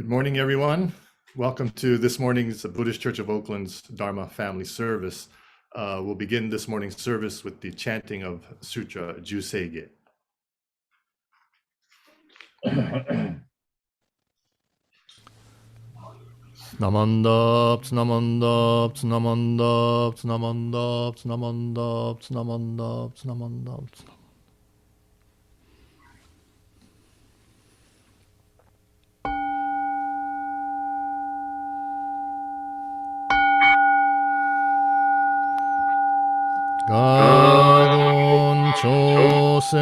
Good morning, everyone. Welcome to this morning's Buddhist Church of Oakland's Dharma Family Service. We'll begin this morning's service with the chanting of Sutra Juseige. Namandap, namandap, namandap, namandap, namandap, namandap, namandap. 가곤 조세간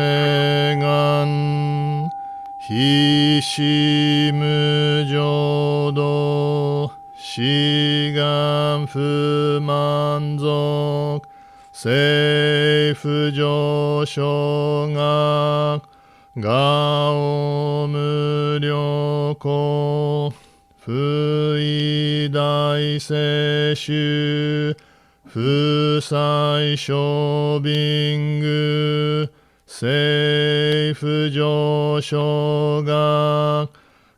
희시무조도 시간 부만족 세이프조성악 가오무료고 부이다이세슈不採小便具政府上昇学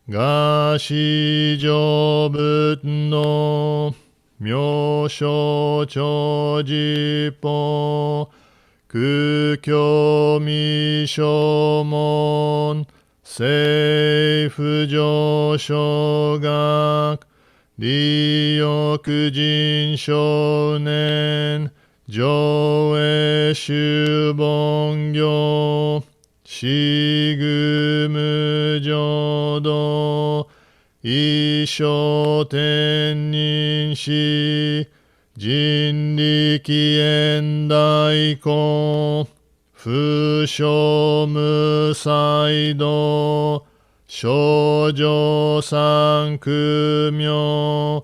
が市場仏の妙正長実法空教未正門政府上昇学利欲人少年上映修凡行四愚無浄土一生天人師人力縁大根不傷無才道少女三苦名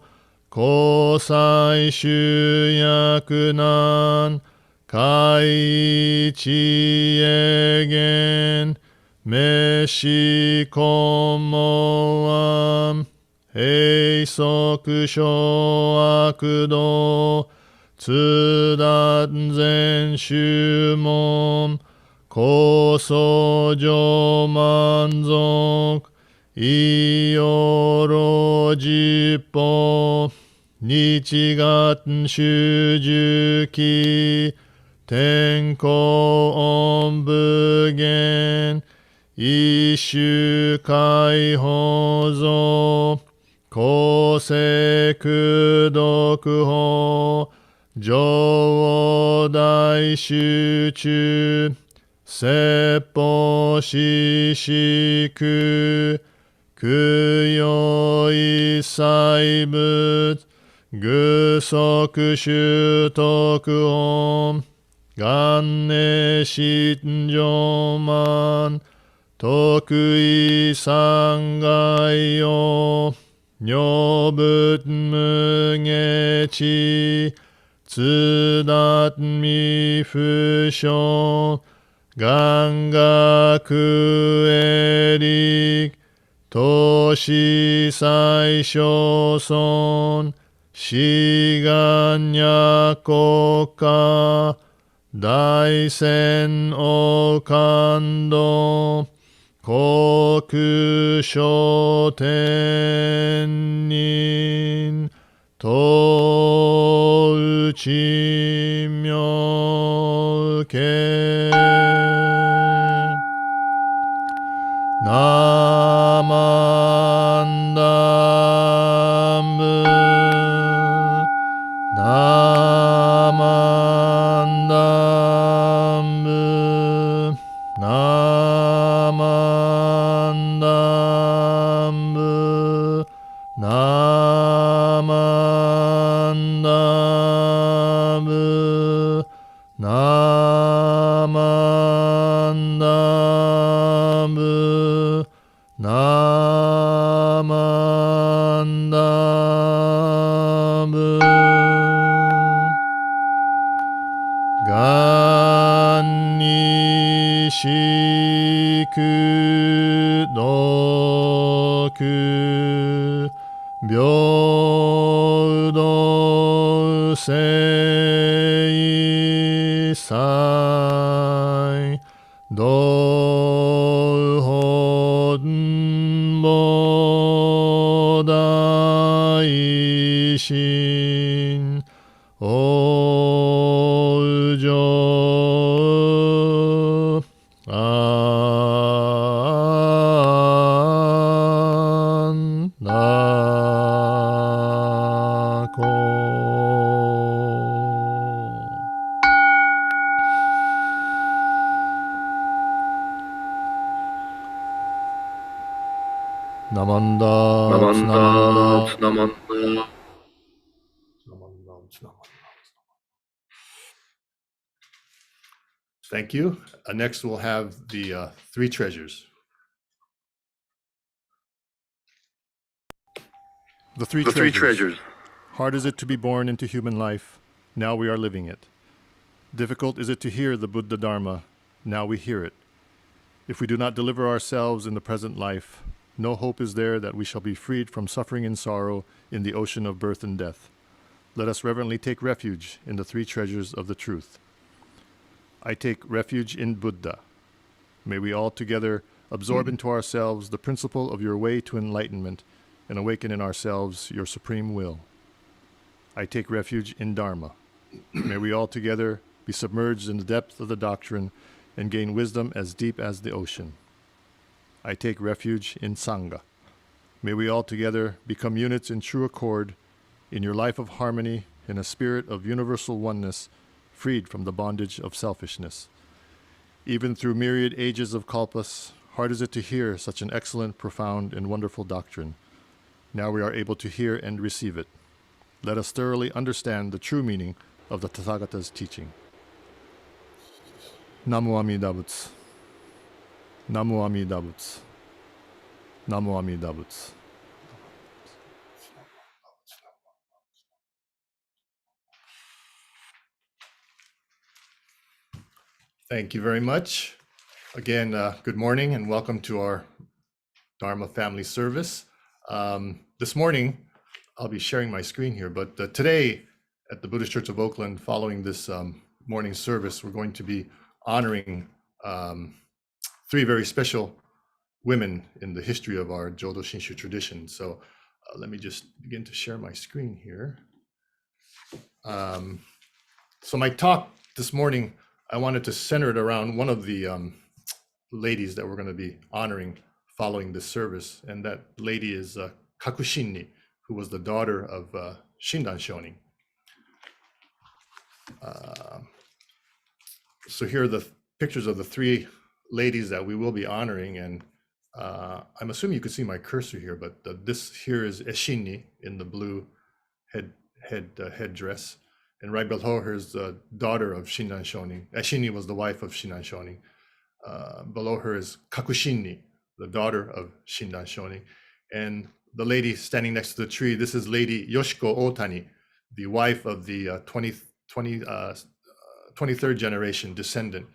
交際集約難海一営言滅死根門案閉塞小悪道通達全宗門高僧上満足異様老実法日月修十期天候音部言一種解放像公正功徳法上大集中説法四四苦供養一切仏具足修徳音元年心上満得意三害用如仏無下知通達未不詳願学営力投資最小尊志願や国家大仙王感動国書天人とうち妙見ナマンダンブナマンダンブナマンダンブナマンダンブナマンダンブナマンダンブがんにしくどく平等聖祭道本本 an nako. Namanda, Namanda. Thank you. Next, we'll have the three treasures. The three treasures. Hard is it to be born into human life. Now we are living it. Difficult is it to hear the Buddha Dharma. Now we hear it. If we do not deliver ourselves in the present life, no hope is there that we shall be freed from suffering and sorrow in the ocean of birth and death. Let us reverently take refuge in the three treasures of the truth. I take refuge in Buddha. May we all together absorb into ourselves the principle of your way to enlightenment and awaken in ourselves your supreme will. I take refuge in Dharma. May we all together be submerged in the depth of the doctrine and gain wisdom as deep as the ocean. I take refuge in Sangha. May we all together become units in true accord, in your life of harmony, in a spirit of universal oneness, freed from the bondage of selfishness. Even through myriad ages of kalpas, hard is it to hear such an excellent, profound, and wonderful doctrine. Now we are able to hear and receive it. Let us thoroughly understand the true meaning of the Tathagata's teaching. Namo Amida Butsu. Namo Amida Butsu. Namo Amida Butsu. Thank you very much. Again, good morning and welcome to our Dharma family service. This morning, I'll be sharing my screen here, but today at the Buddhist Church of Oakland, following this morning service, we're going to be honoring three very special women in the history of our Jodo Shinshu tradition. So let me just begin to share my screen here. So my talk this morning, I wanted to center it around one of the ladies that we're going to be honoring following this service, and that lady is Kakushinni, who was the daughter of Shinran Shonin. So here are the pictures of the three ladies that we will be honoring, and I'm assuming you can see my cursor here, but this here is Eshinni in the blue headdress, and right below her is the daughter of Shinran Shonin. Eshinni was the wife of Shinran Shonin. Below her is Kakushinni, the daughter of Shinran Shonin, and the lady standing next to the tree, this is Lady Yoshiko Otani, the wife of the 23rd generation descendant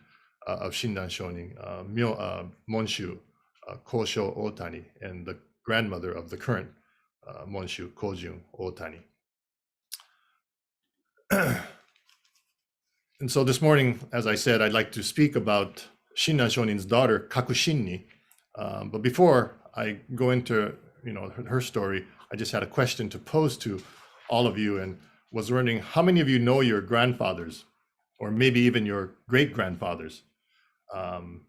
of Shinran Shonin, Monshu Kosho Otani, and the grandmother of the current Monshu Kojun Otani. And so this morning, as I said, I'd like to speak about Shinran Shonin's daughter, Kakushinni. But before I go into her story, I just had a question to pose to all of you, and was wondering how many of you know your grandfathers, or maybe even your great-grandfathers. And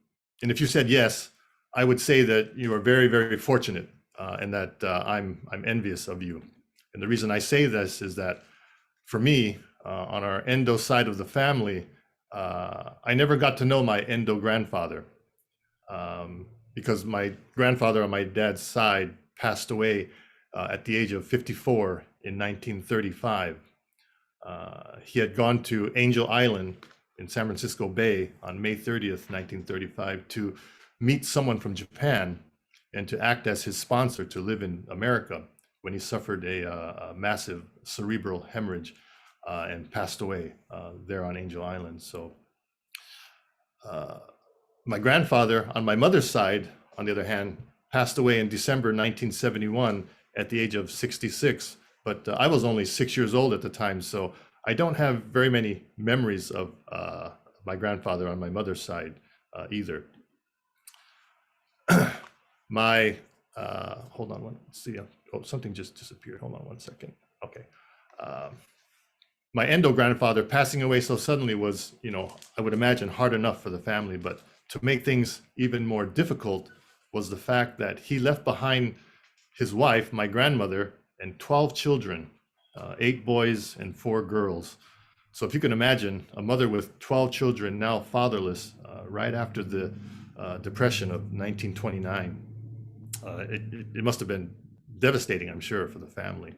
if you said yes, I would say that you are very, very fortunate, and that I'm envious of you. And the reason I say this is that for me, on our Endo side of the family, I never got to know my Endo grandfather, because my grandfather on my dad's side passed away at the age of 54 in 1935. He had gone to Angel Island in San Francisco Bay on May 30th, 1935, to meet someone from Japan and to act as his sponsor to live in America when he suffered a massive cerebral hemorrhage and passed away there on Angel Island. So my grandfather on my mother's side, on the other hand, passed away in December 1971 at the age of 66, but I was only 6 years old at the time, so I don't have very many memories of my grandfather on my mother's side either. Hold on let's see. Oh, something just disappeared. Hold on one second. Okay. my Endo grandfather passing away so suddenly was, I would imagine hard enough for the family, but to make things even more difficult was the fact that he left behind his wife, my grandmother, and 12 children, 8 boys and 4 girls. So if you can imagine a mother with 12 children now fatherless, right after the Depression of 1929, it must have been devastating, I'm sure, for the family.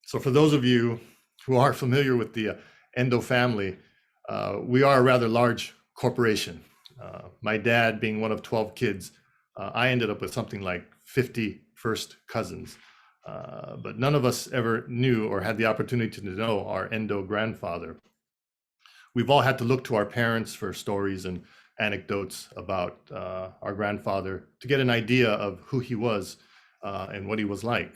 So for those of you who are familiar with the Endo family, we are a rather large corporation. My dad being one of 12 kids, I ended up with something like 50 first cousins. But none of us ever knew or had the opportunity to know our Endo grandfather. We've all had to look to our parents for stories and anecdotes about our grandfather to get an idea of who he was and what he was like.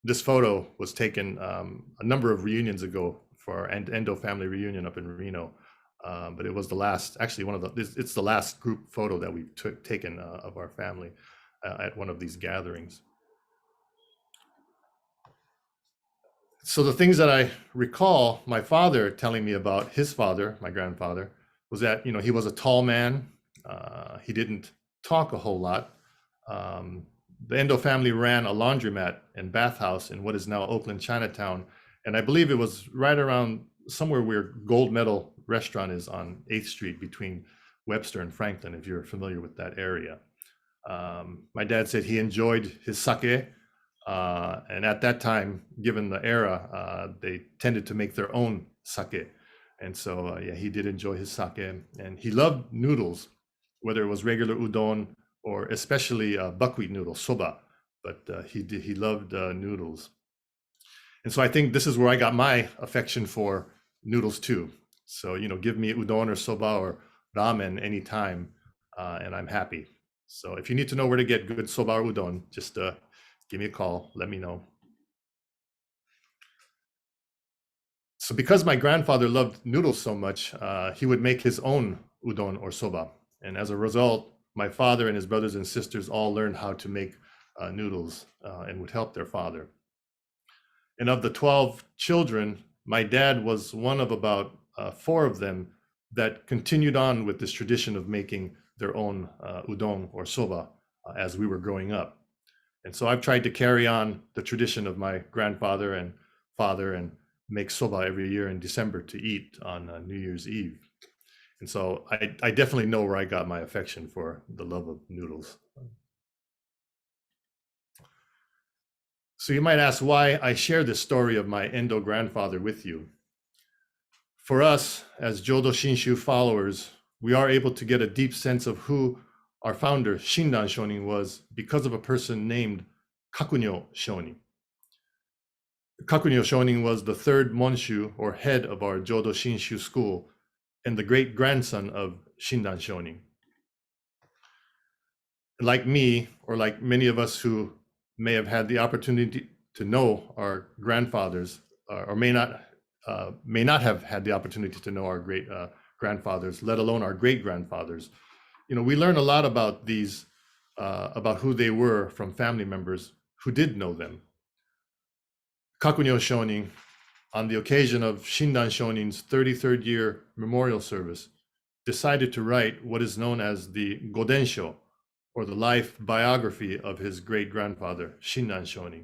This photo was taken a number of reunions ago for our Endo family reunion up in Reno. But it was the last, actually it's the last group photo that we've taken of our family at one of these gatherings. So the things that I recall my father telling me about his father, my grandfather, was that, he was a tall man. He didn't talk a whole lot. The Endo family ran a laundromat and bathhouse in what is now Oakland Chinatown. And I believe it was right around somewhere where Gold Medal restaurant is on 8th Street between Webster and Franklin, if you're familiar with that area. My dad said he enjoyed his sake. And at that time, given the era, they tended to make their own sake. And so, yeah, he did enjoy his sake. And he loved noodles, whether it was regular udon or especially buckwheat noodle, soba. But he loved noodles. And so I think this is where I got my affection for noodles too. So, give me udon or soba or ramen anytime, and I'm happy. So if you need to know where to get good soba or udon, just give me a call, let me know. So because my grandfather loved noodles so much, he would make his own udon or soba. And as a result, my father and his brothers and sisters all learned how to make noodles and would help their father. And of the 12 children, my dad was one of about 4 of them that continued on with this tradition of making their own udon or soba as we were growing up. And so I've tried to carry on the tradition of my grandfather and father and make soba every year in December to eat on New Year's Eve. And so I definitely know where I got my affection for the love of noodles. So you might ask why I share this story of my Endo grandfather with you. For us, as Jodo Shinshu followers, we are able to get a deep sense of who our founder, Shinran Shonin, was because of a person named Kakunyo Shonin. Kakunyo Shonin was the 3rd Monshu, or head of our Jodo Shinshu school, and the great-grandson of Shinran Shonin. Like me, or like many of us who may have had the opportunity to know our grandfathers, or may not have had the opportunity to know our great grandfathers, let alone our great grandfathers. We learn a lot about these, about who they were from family members who did know them. Kakunyo Shonin, on the occasion of Shinran Shonin's 33rd year memorial service, decided to write what is known as the Godensho, or the life biography of his great-grandfather, Shinran Shonin,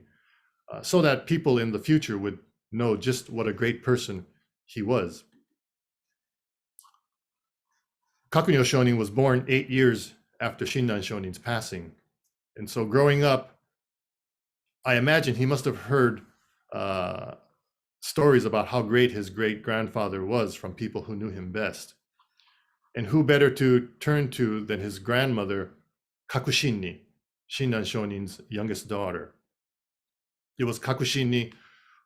so that people in the future would know just what a great person he was. Kakunyo Shonin was born 8 years after Shinran Shonin's passing. And so growing up, I imagine he must have heard stories about how great his great-grandfather was from people who knew him best. And who better to turn to than his grandmother, Kakushinni, Shinran Shonin's youngest daughter. It was Kakushinni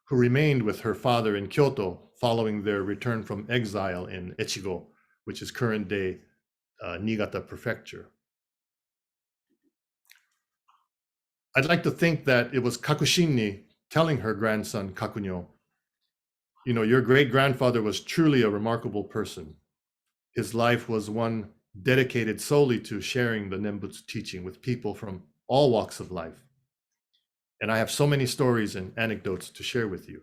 who remained with her father in Kyoto following their return from exile in Echigo, which is current-day Niigata Prefecture. I'd like to think that it was Kakushinni telling her grandson, Kakunyo, your great-grandfather was truly a remarkable person. His life was one dedicated solely to sharing the Nembutsu teaching with people from all walks of life. And I have so many stories and anecdotes to share with you.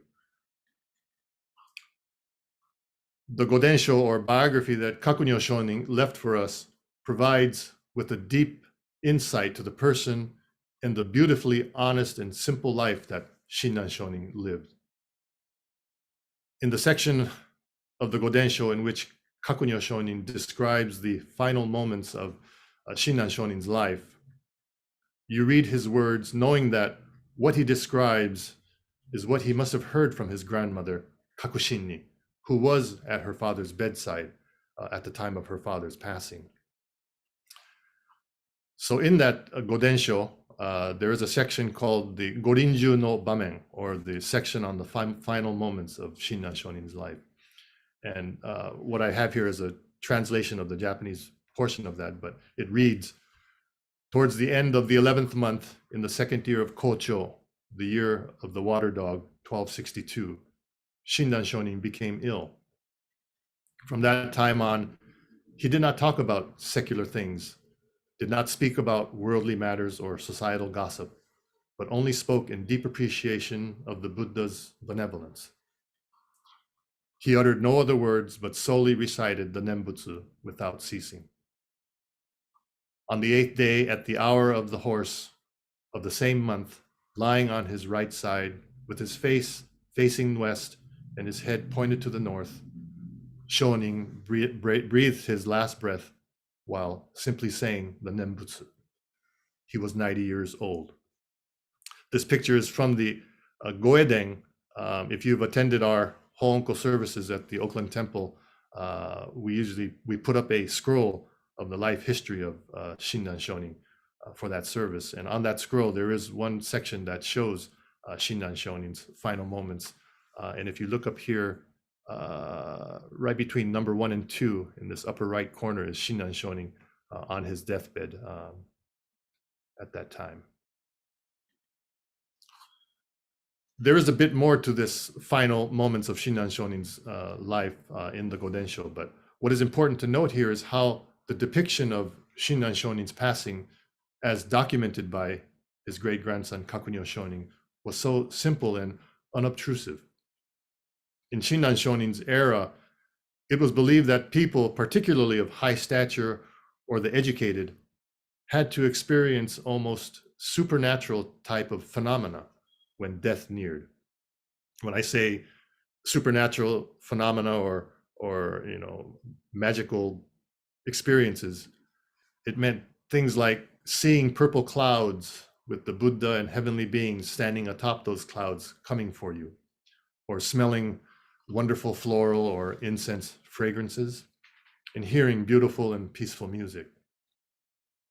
The Godensho, or biography that Kakunyo Shonin left for us, provides with a deep insight to the person and the beautifully honest and simple life that Shinran Shonin lived. In the section of the Godensho in which Kakunyo Shonin describes the final moments of Shinran Shonin's life, you read his words knowing that what he describes is what he must have heard from his grandmother, Kakushinni, who was at her father's bedside at the time of her father's passing. So in that Godensho, there is a section called the Gorinju no Bamen, or the section on the final moments of Shinran Shonin's life. And what I have here is a translation of the Japanese portion of that, but it reads, towards the end of the 11th month in the second year of Kocho, the year of the water dog, 1262, Shinran Shonin became ill. From that time on, he did not talk about secular things, did not speak about worldly matters or societal gossip, but only spoke in deep appreciation of the Buddha's benevolence. He uttered no other words, but solely recited the Nembutsu without ceasing. On the 8th day, at the hour of the horse of the same month, lying on his right side, with his face facing west and his head pointed to the north, Shonin breathed his last breath while simply saying the Nembutsu. He was 90 years old. This picture is from the Goedeng. If you've attended our Hoonko services at the Oakland Temple, we put up a scroll of the life history of Shinran Shonin for that service. And on that scroll, there is one section that shows Shinran Shonin's final moments. And if you look up here, right between number 1 and 2 in this upper right corner is Shinran Shonin on his deathbed at that time. There is a bit more to this final moments of Shinran Shonin's life in the Godensho, but what is important to note here is how the depiction of Shinran Shonin's passing, as documented by his great-grandson Kakunyo Shonin, was so simple and unobtrusive. In Shinran Shonin's era, it was believed that people, particularly of high stature or the educated, had to experience almost supernatural type of phenomena when death neared. When I say supernatural phenomena or magical experiences, it meant things like seeing purple clouds with the Buddha and heavenly beings standing atop those clouds coming for you, or smelling wonderful floral or incense fragrances, and hearing beautiful and peaceful music.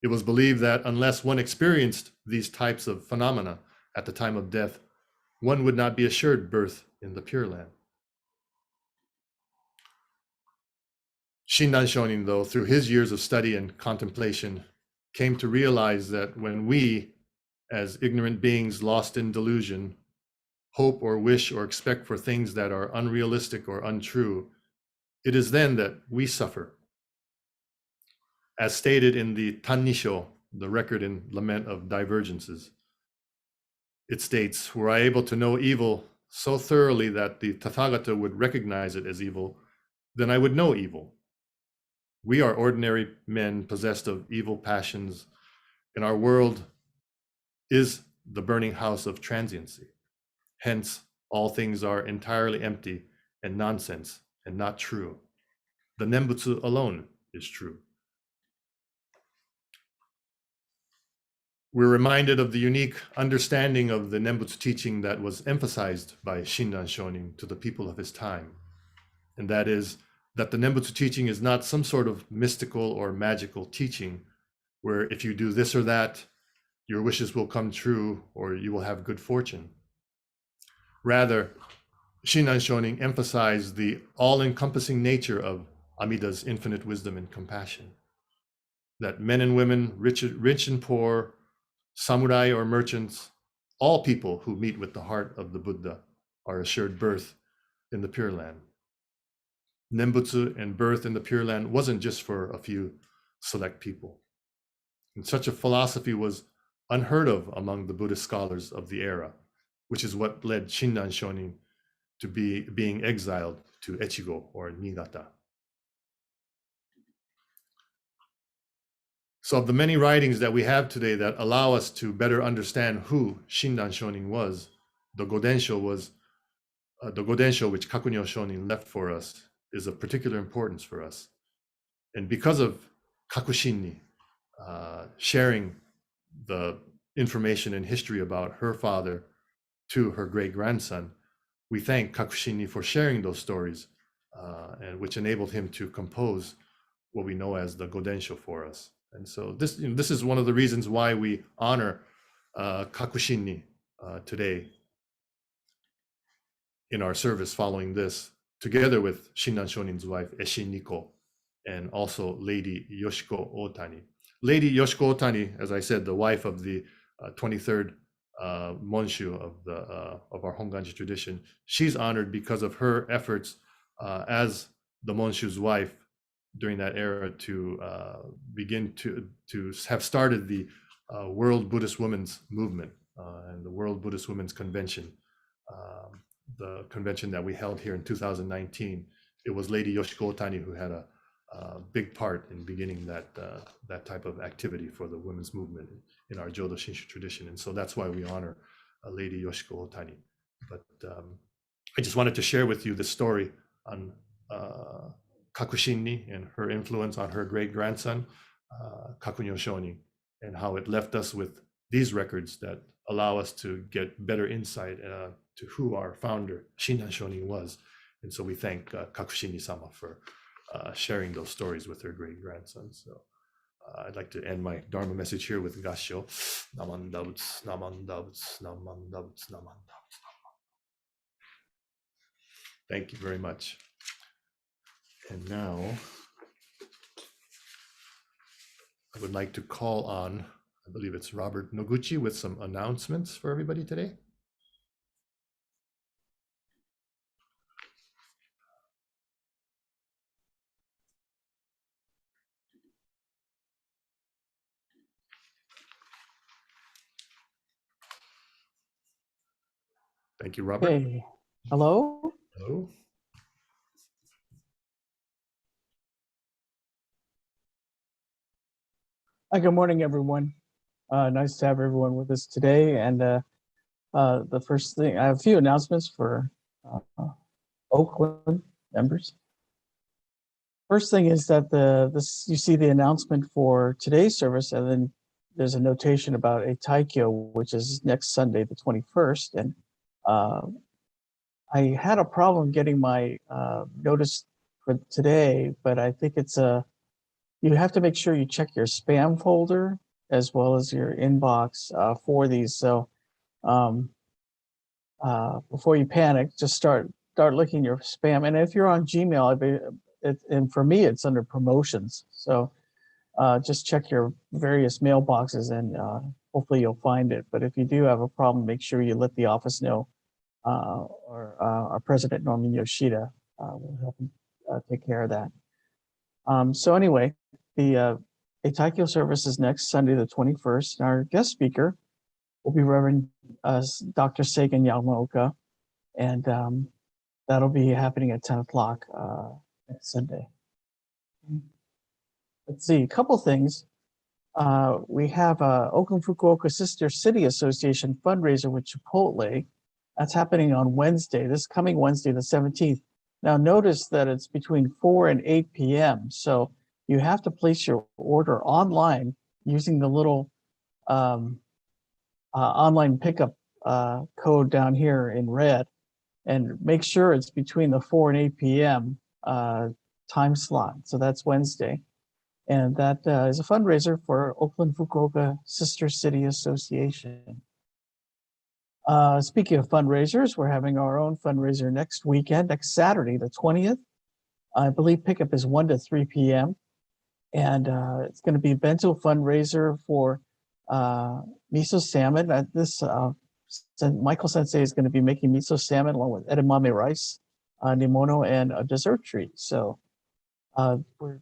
It was believed that unless one experienced these types of phenomena at the time of death, one would not be assured birth in the Pure Land. Shinran Shonin, though, through his years of study and contemplation, came to realize that when we, as ignorant beings lost in delusion, hope or wish or expect for things that are unrealistic or untrue, it is then that we suffer. As stated in the Tannisho, the record and lament of divergences, it states, were I able to know evil so thoroughly that the Tathagata would recognize it as evil, then I would know evil. We are ordinary men possessed of evil passions, and our world is the burning house of transiency. Hence, all things are entirely empty and nonsense and not true. The Nembutsu alone is true. We're reminded of the unique understanding of the Nembutsu teaching that was emphasized by Shinran Shonin to the people of his time. And that is that the Nembutsu teaching is not some sort of mystical or magical teaching where if you do this or that, your wishes will come true or you will have good fortune. Rather, Shinran Shonin emphasized the all-encompassing nature of Amida's infinite wisdom and compassion. That men and women, rich and poor, samurai or merchants, all people who meet with the heart of the Buddha are assured birth in the Pure Land. Nembutsu and birth in the Pure Land wasn't just for a few select people. And such a philosophy was unheard of among the Buddhist scholars of the era, which is what led Shinran Shonin to being exiled to Echigo or Niigata. So of the many writings that we have today that allow us to better understand who Shinran Shonin was, the Godensho which Kakunyo Shonin left for us is of particular importance for us. And because of Kakushinni sharing the information and history about her father to her great-grandson, we thank Kakushinni for sharing those stories, and which enabled him to compose what we know as the Godensho for us. And so this is one of the reasons why we honor Kakushinni today in our service following this, together with Shinran Shonin's wife, Eshin Niko, and also Lady Yoshiko Otani. Lady Yoshiko Otani, as I said, the wife of the 23rd Monshu of our Honganji tradition, she's honored because of her efforts as the Monshu's wife during that era to begin to have started the World Buddhist Women's Movement and the World Buddhist Women's Convention, the convention that we held here in 2019. It was Lady Yoshiko Otani who had a big part in beginning that type of activity for the women's movement in our Jodo Shinshu tradition. And so that's why we honor Lady Yoshiko Otani. But I just wanted to share with you the story on Kakushinni and her influence on her great-grandson, Kakunyo Shonin, and how it left us with these records that allow us to get better insight to who our founder, Shinran Shonin, was. And so we thank Kakushinni-sama for sharing those stories with her great-grandson. So I'd like to end my Dharma message here with Gassho. Namandabutsu, namandabutsu, namandabutsu, namandabutsu. Thank you very much. And now I would like to call on, I believe it's Robert Noguchi, with some announcements for everybody today. Thank you, Robert. Hey, hello. Hello. Good morning, everyone. Nice to have everyone with us today. And the first thing, I have a few announcements for Oakland members. First thing is that you see the announcement for today's service, and then there's a notation about a Taikyo, which is next Sunday, the 21st. And I had a problem getting my notice for today, but I think it's you have to make sure you check your spam folder as well as your inbox for these. So before you panic, just start looking your spam. And if you're on Gmail, and for me, it's under promotions. So just check your various mailboxes and hopefully you'll find it. But if you do have a problem, make sure you let the office know, or our president, Norman Yoshida, will help take care of that. So anyway, the Eitaikyo service is next Sunday, the 21st. And our guest speaker will be Reverend Dr. Seigen Yamaoka, and that'll be happening at 10 o'clock next Sunday. Let's see, a couple things. We have Oakland Fukuoka Sister City Association fundraiser with Chipotle. That's happening on Wednesday, this coming Wednesday, the 17th. Now notice that it's between 4 and 8 p.m. So you have to place your order online using the little online pickup code down here in red, and make sure it's between the 4 and 8 p.m. Time slot. So that's Wednesday. And that is a fundraiser for Oakland Fukuoka Sister City Association. Speaking of fundraisers, we're having our own fundraiser next weekend, next Saturday, the 20th. I believe pickup is 1 to 3 p.m. And it's going to be a bento fundraiser for miso salmon. Michael Sensei is going to be making miso salmon along with edamame rice, nimono, and a dessert treat. So we're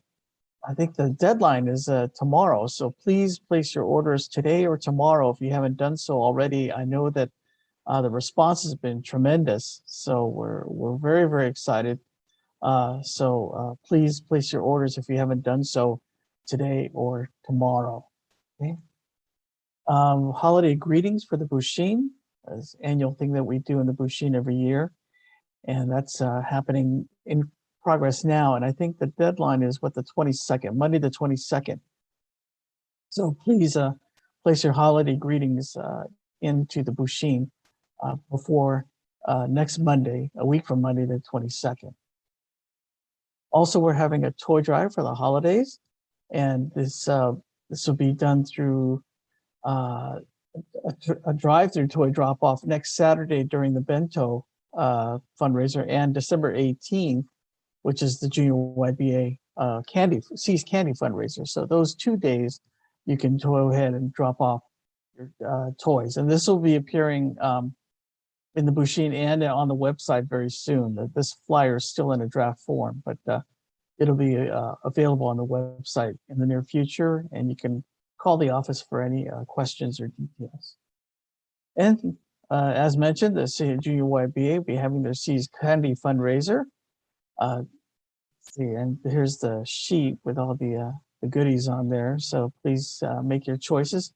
I think the deadline is tomorrow. So please place your orders today or tomorrow if you haven't done so already. I know that the response has been tremendous. So we're very, very excited. Please place your orders if you haven't done so today or tomorrow. Okay. Holiday greetings for the Bushin, this annual thing that we do in the Bushin every year. And that's happening in progress now. And I think the deadline is the 22nd, Monday the 22nd. So please place your holiday greetings into the Bushin before next Monday, a week from Monday the 22nd. Also, we're having a toy drive for the holidays, and this will be done through a drive-through toy drop-off next Saturday during the Bento fundraiser, and December 18th, which is the Junior YBA Seas Candy fundraiser. So those 2 days, you can go ahead and drop off your toys, and this will be appearing in the Bushin and on the website very soon. This flyer is still in a draft form, but it'll be available on the website in the near future, and you can call the office for any questions or details. And as mentioned, the Junior YBA will be having their Seas Candy fundraiser. And here's the sheet with all the goodies on there. So please make your choices,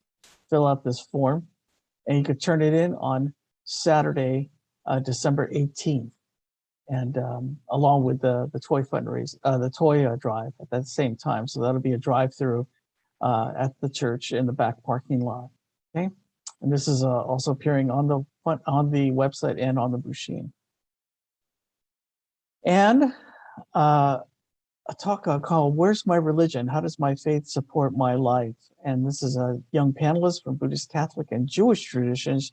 fill out this form, and you could turn it in on Saturday, December 18th, and along with the toy fundraiser, the toy drive at that same time. So that'll be a drive-through at the church in the back parking lot. Okay, and this is also appearing on the website and on the Bushin. And a talk called "Where's My Religion? How does my faith support my life?" And this is a young panelist from Buddhist, Catholic, and Jewish traditions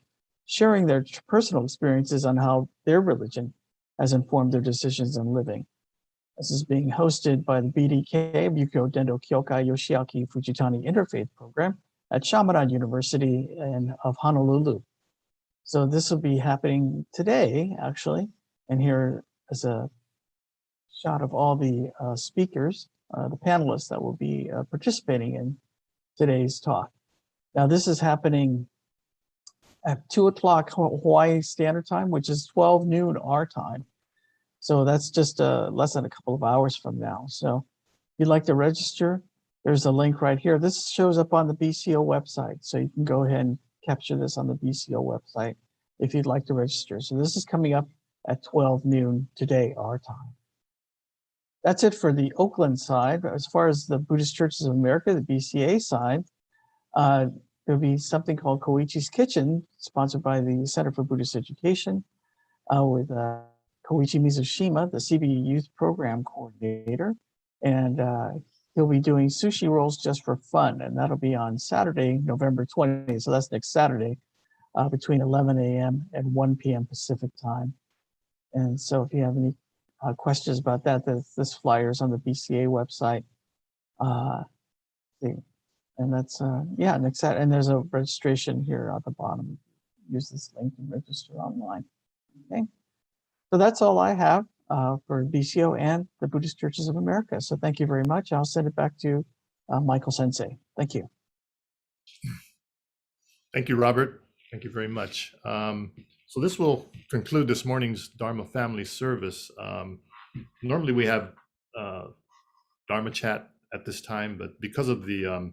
sharing their personal experiences on how their religion has informed their decisions in living. This is being hosted by the BDK, Ryukyo Dendo Kyokai Yoshiaki Fujitani Interfaith Program at Shamaran University of Honolulu. So this will be happening today, actually. And here is a shot of all the speakers, the panelists that will be participating in today's talk. Now, this is happening at 2 o'clock Hawaii Standard Time, which is 12 noon our time. So that's just less than a couple of hours from now. So if you'd like to register, there's a link right here. This shows up on the BCO website. So you can go ahead and capture this on the BCO website if you'd like to register. So this is coming up at 12 noon today, our time. That's it for the Oakland side. As far as the Buddhist Churches of America, the BCA side, there'll be something called Koichi's Kitchen, sponsored by the Center for Buddhist Education, with Koichi Mizushima, the CBU Youth Program Coordinator. And he'll be doing sushi rolls just for fun. And that'll be on Saturday, November 20th. So that's next Saturday, between 11 a.m. and 1 p.m. Pacific time. And so if you have any questions about that, this flyer is on the BCA website. And that's, yeah, next Saturday. And there's a registration here at the bottom. Use this link and register online. Okay. So that's all I have for BCO and the Buddhist Churches of America. So thank you very much. I'll send it back to Michael Sensei. Thank you. Thank you, Robert. Thank you very much. So this will conclude this morning's Dharma Family Service. Normally we have Dharma Chat at this time, but because of the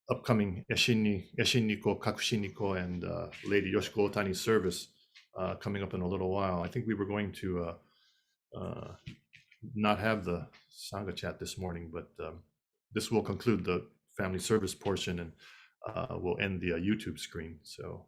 upcoming Eshin-Niko, Kakushinni and Lady Yoshiko Otani service coming up in a little while, I think we were going to not have the Sangha Chat this morning, but this will conclude the family service portion, and we'll end the YouTube screen. So